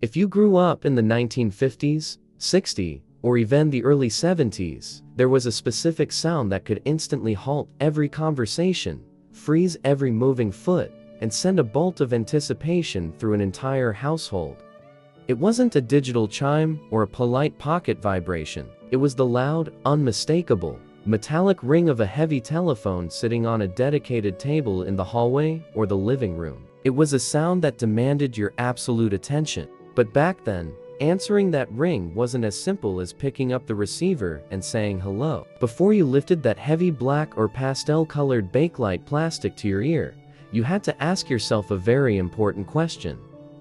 If you grew up in the 1950s, 60s, or even the early 70s, there was a specific sound that could instantly halt every conversation, freeze every moving foot, and send a bolt of anticipation through an entire household. It wasn't a digital chime or a polite pocket vibration. It was the loud, unmistakable, metallic ring of a heavy telephone sitting on a dedicated table in the hallway or the living room. It was a sound that demanded your absolute attention. But back then, answering that ring wasn't as simple as picking up the receiver and saying hello. Before you lifted that heavy black or pastel-colored Bakelite plastic to your ear, you had to ask yourself a very important question.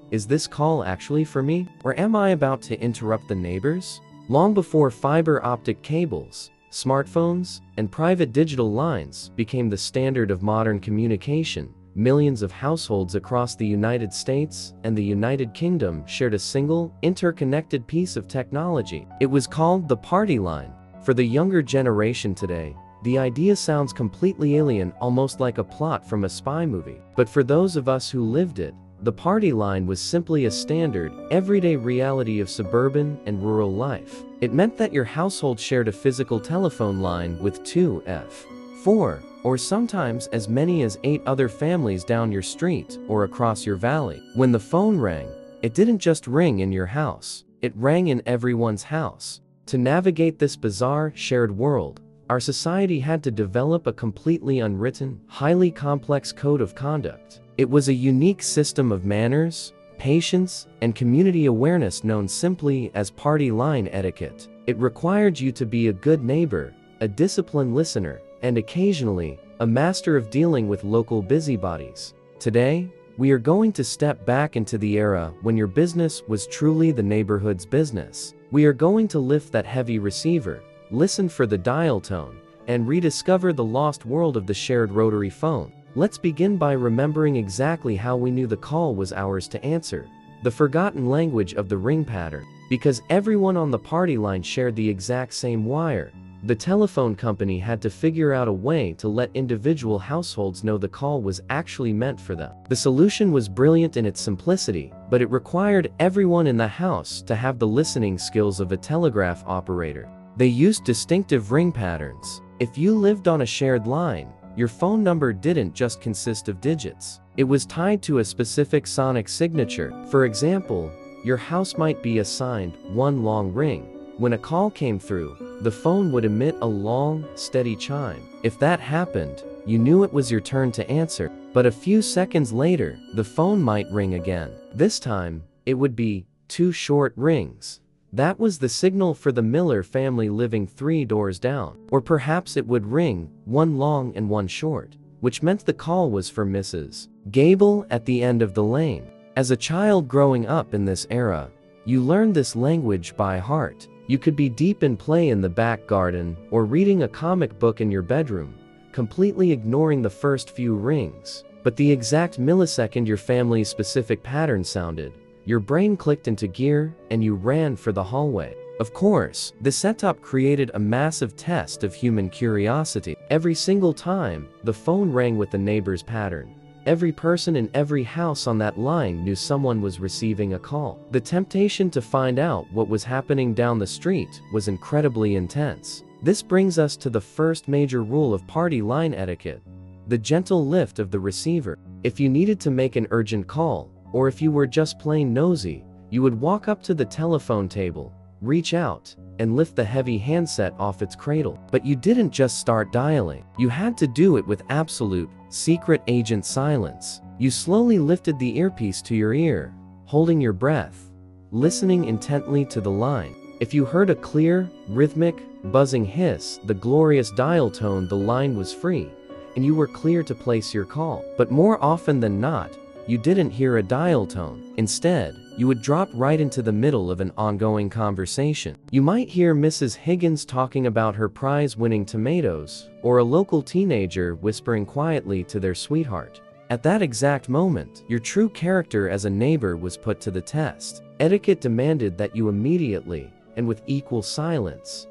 Is this call actually for me? Or am I about to interrupt the neighbors? Long before fiber-optic cables, smartphones, and private digital lines became the standard of modern communication, millions of households across the United States and the United Kingdom shared a single, interconnected piece of technology. It was called the party line. For the younger generation today, the idea sounds completely alien, almost like a plot from a spy movie. But for those of us who lived it, the party line was simply a standard, everyday reality of suburban and rural life. It meant that your household shared a physical telephone line with 4, or sometimes as many as 8 other families down your street or across your valley. When the phone rang, it didn't just ring in your house, it rang in everyone's house. To navigate this bizarre, shared world, our society had to develop a completely unwritten, highly complex code of conduct. It was a unique system of manners, patience, and community awareness known simply as party line etiquette. It required you to be a good neighbor, a disciplined listener, and occasionally, a master of dealing with local busybodies. Today, we are going to step back into the era when your business was truly the neighborhood's business. We are going to lift that heavy receiver, listen for the dial tone, and rediscover the lost world of the shared rotary phone. Let's begin by remembering exactly how we knew the call was ours to answer, the forgotten language of the ring pattern. Because everyone on the party line shared the exact same wire, the telephone company had to figure out a way to let individual households know the call was actually meant for them. The solution was brilliant in its simplicity, but it required everyone in the house to have the listening skills of a telegraph operator. They used distinctive ring patterns. If you lived on a shared line, your phone number didn't just consist of digits. It was tied to a specific sonic signature. For example, your house might be assigned one long ring. When a call came through, the phone would emit a long, steady chime. If that happened, you knew it was your turn to answer. But a few seconds later, the phone might ring again. This time, it would be 2 short rings. That was the signal for the Miller family living 3 doors down. Or perhaps it would ring, 1 long and 1 short, which meant the call was for Mrs. Gable at the end of the lane. As a child growing up in this era, you learned this language by heart. You could be deep in play in the back garden or reading a comic book in your bedroom, completely ignoring the first few rings. But the exact millisecond your family's specific pattern sounded, your brain clicked into gear and you ran for the hallway. Of course, the setup created a massive test of human curiosity. Every single time the phone rang with the neighbor's pattern, every person in every house on that line knew someone was receiving a call. The temptation to find out what was happening down the street was incredibly intense. This brings us to the first major rule of party line etiquette: the gentle lift of the receiver. If you needed to make an urgent call, or if you were just plain nosy, you would walk up to the telephone table, reach out, and lift the heavy handset off its cradle. But you didn't just start dialing. You had to do it with absolute, secret agent silence. You slowly lifted the earpiece to your ear, holding your breath, listening intently to the line. If you heard a clear, rhythmic, buzzing hiss, the glorious dial tone, the line was free, and you were clear to place your call. But more often than not, you didn't hear a dial tone. Instead, you would drop right into the middle of an ongoing conversation. You might hear Mrs. Higgins talking about her prize-winning tomatoes, or a local teenager whispering quietly to their sweetheart. At that exact moment, your true character as a neighbor was put to the test. Etiquette demanded that you immediately, and with equal silence,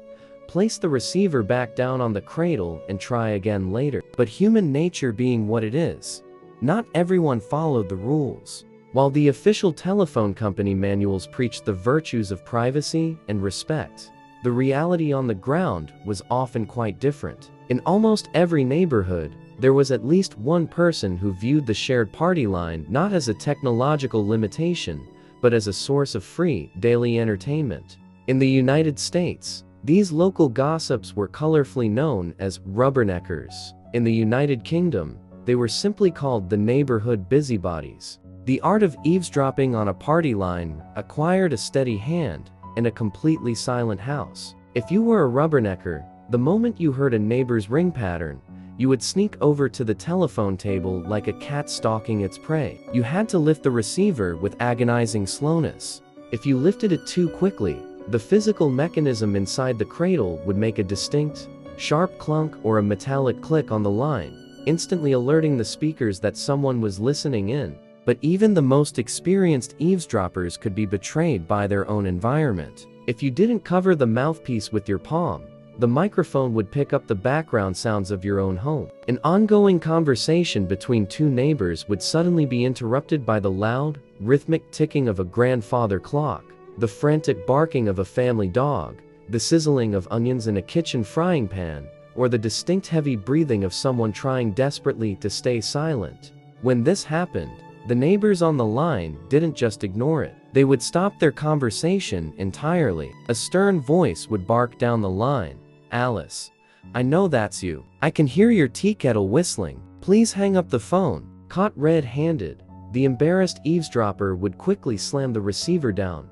place the receiver back down on the cradle and try again later. But human nature being what it is, not everyone followed the rules. While the official telephone company manuals preached the virtues of privacy and respect, the reality on the ground was often quite different. In almost every neighborhood, there was at least one person who viewed the shared party line not as a technological limitation, but as a source of free, daily entertainment. In the United States, these local gossips were colorfully known as rubberneckers. In the United Kingdom, they were simply called the neighborhood busybodies. The art of eavesdropping on a party line acquired a steady hand in a completely silent house. If you were a rubbernecker, the moment you heard a neighbor's ring pattern, you would sneak over to the telephone table like a cat stalking its prey. You had to lift the receiver with agonizing slowness. If you lifted it too quickly, the physical mechanism inside the cradle would make a distinct, sharp clunk or a metallic click on the line, instantly alerting the speakers that someone was listening in. But even the most experienced eavesdroppers could be betrayed by their own environment. If you didn't cover the mouthpiece with your palm, the microphone would pick up the background sounds of your own home. An ongoing conversation between two neighbors would suddenly be interrupted by the loud, rhythmic ticking of a grandfather clock, the frantic barking of a family dog, the sizzling of onions in a kitchen frying pan, or the distinct heavy breathing of someone trying desperately to stay silent. When this happened, the neighbors on the line didn't just ignore it. They would stop their conversation entirely. A stern voice would bark down the line, "Alice, I know that's you. I can hear your tea kettle whistling. Please hang up the phone." Caught red-handed, the embarrassed eavesdropper would quickly slam the receiver down,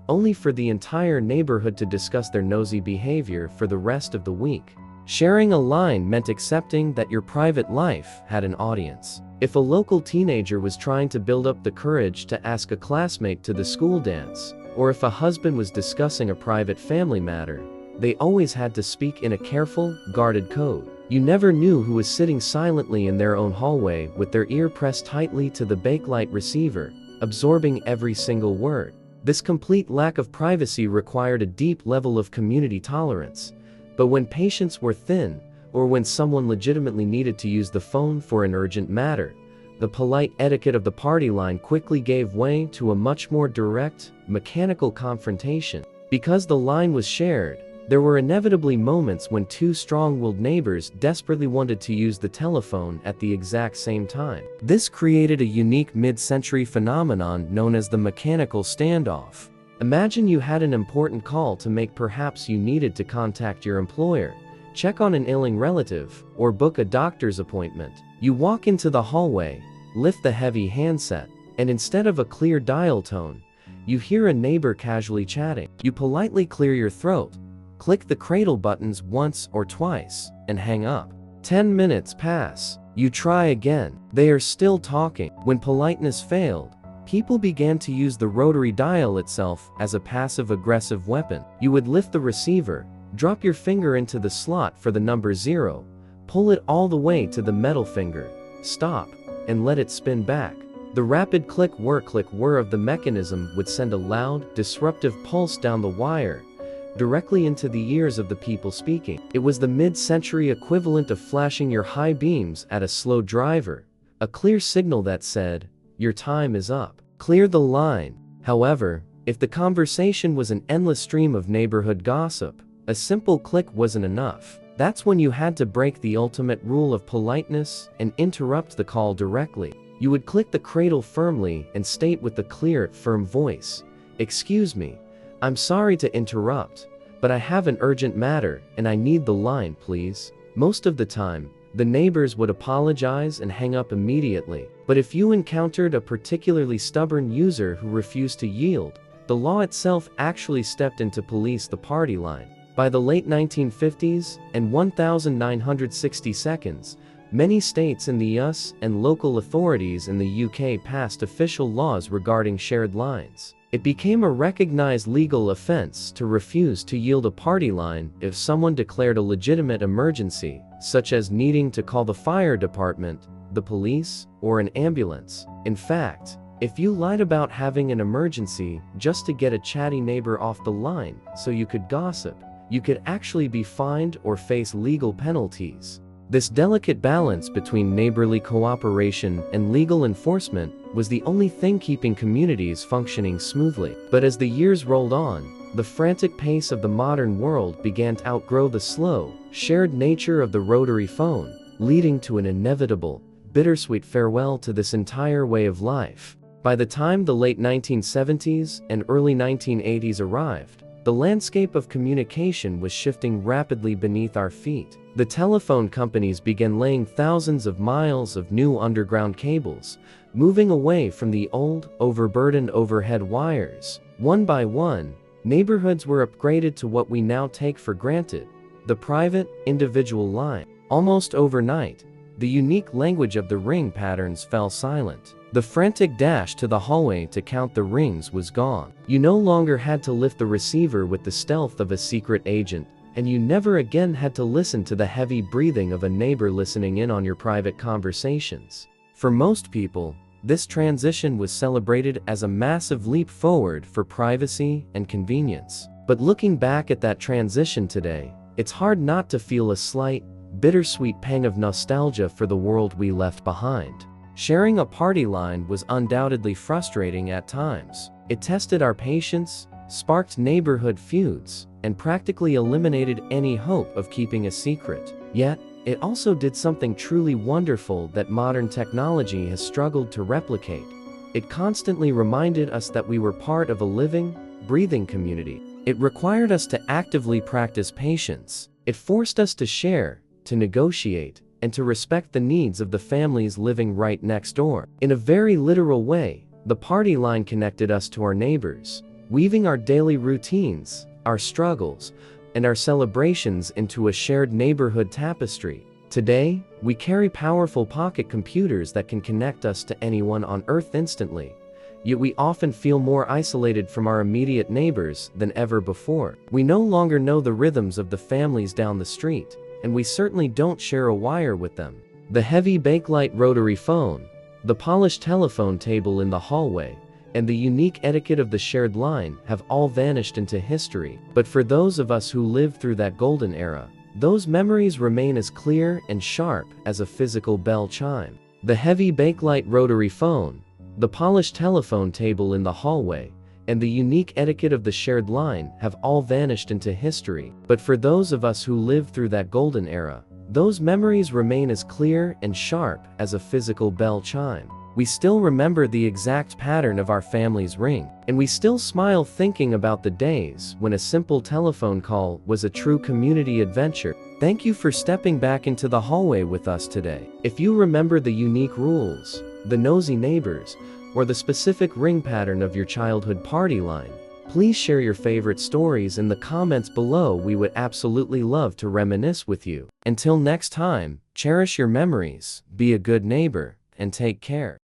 only for the entire neighborhood to discuss their nosy behavior for the rest of the week. Sharing a line meant accepting that your private life had an audience. If a local teenager was trying to build up the courage to ask a classmate to the school dance, or if a husband was discussing a private family matter, they always had to speak in a careful, guarded code. You never knew who was sitting silently in their own hallway with their ear pressed tightly to the Bakelite receiver, absorbing every single word. This complete lack of privacy required a deep level of community tolerance. But when patience were thin, or when someone legitimately needed to use the phone for an urgent matter, the polite etiquette of the party line quickly gave way to a much more direct, mechanical confrontation. Because the line was shared, there were inevitably moments when two strong-willed neighbors desperately wanted to use the telephone at the exact same time. This created a unique mid-century phenomenon known as the mechanical standoff. Imagine you had an important call to make. Perhaps you needed to contact your employer, check on an ailing relative, or book a doctor's appointment. You walk into the hallway, lift the heavy handset, and instead of a clear dial tone, you hear a neighbor casually chatting. You politely clear your throat, click the cradle buttons once or twice, and hang up. 10 minutes pass. You try again. They are still talking. When politeness failed, people began to use the rotary dial itself as a passive-aggressive weapon. You would lift the receiver, drop your finger into the slot for the number 0, pull it all the way to the metal finger, stop, and let it spin back. The rapid click-whir of the mechanism would send a loud, disruptive pulse down the wire, directly into the ears of the people speaking. It was the mid-century equivalent of flashing your high beams at a slow driver, a clear signal that said, "Your time is up. Clear the line." However, if the conversation was an endless stream of neighborhood gossip, a simple click wasn't enough. That's when you had to break the ultimate rule of politeness and interrupt the call directly. You would click the cradle firmly and state with a clear, firm voice, "Excuse me, I'm sorry to interrupt, but I have an urgent matter and I need the line, please." Most of the time, the neighbors would apologize and hang up immediately. But if you encountered a particularly stubborn user who refused to yield, the law itself actually stepped in to police the party line. By the late 1950s and 1960 seconds, many states in the US and local authorities in the UK passed official laws regarding shared lines. It became a recognized legal offense to refuse to yield a party line if someone declared a legitimate emergency, such as needing to call the fire department, the police, or an ambulance. In fact, if you lied about having an emergency just to get a chatty neighbor off the line so you could gossip, you could actually be fined or face legal penalties. This delicate balance between neighborly cooperation and legal enforcement was the only thing keeping communities functioning smoothly. But as the years rolled on, the frantic pace of the modern world began to outgrow the slow, shared nature of the rotary phone, leading to an inevitable, bittersweet farewell to this entire way of life. By the time the late 1970s and early 1980s arrived, the landscape of communication was shifting rapidly beneath our feet. The telephone companies began laying thousands of miles of new underground cables, moving away from the old, overburdened overhead wires. One by one, neighborhoods were upgraded to what we now take for granted, the private, individual line. Almost overnight, the unique language of the ring patterns fell silent. The frantic dash to the hallway to count the rings was gone. You no longer had to lift the receiver with the stealth of a secret agent, and you never again had to listen to the heavy breathing of a neighbor listening in on your private conversations. For most people, this transition was celebrated as a massive leap forward for privacy and convenience. But looking back at that transition today, it's hard not to feel a slight, bittersweet pang of nostalgia for the world we left behind. Sharing a party line was undoubtedly frustrating at times. It tested our patience, sparked neighborhood feuds, and practically eliminated any hope of keeping a secret. Yet, it also did something truly wonderful that modern technology has struggled to replicate. It constantly reminded us that we were part of a living, breathing community. It required us to actively practice patience. It forced us to share, to negotiate, and to respect the needs of the families living right next door. In a very literal way, the party line connected us to our neighbors, weaving our daily routines, our struggles, and our celebrations into a shared neighborhood tapestry. Today, we carry powerful pocket computers that can connect us to anyone on Earth instantly, yet we often feel more isolated from our immediate neighbors than ever before. We no longer know the rhythms of the families down the street, and we certainly don't share a wire with them. The heavy Bakelite rotary phone, the polished telephone table in the hallway, and the unique etiquette of the shared line have all vanished into history. But for those of us who lived through that golden era, those memories remain as clear and sharp as a physical bell chime. The heavy Bakelite rotary phone, the polished telephone table in the hallway, and the unique etiquette of the shared line have all vanished into history. But for those of us who lived through that golden era, those memories remain as clear and sharp as a physical bell chime. We still remember the exact pattern of our family's ring, and we still smile thinking about the days when a simple telephone call was a true community adventure. Thank you for stepping back into the hallway with us today. If you remember the unique rules, the nosy neighbors, or the specific ring pattern of your childhood party line, please share your favorite stories in the comments below. We would absolutely love to reminisce with you. Until next time, cherish your memories, be a good neighbor, and take care.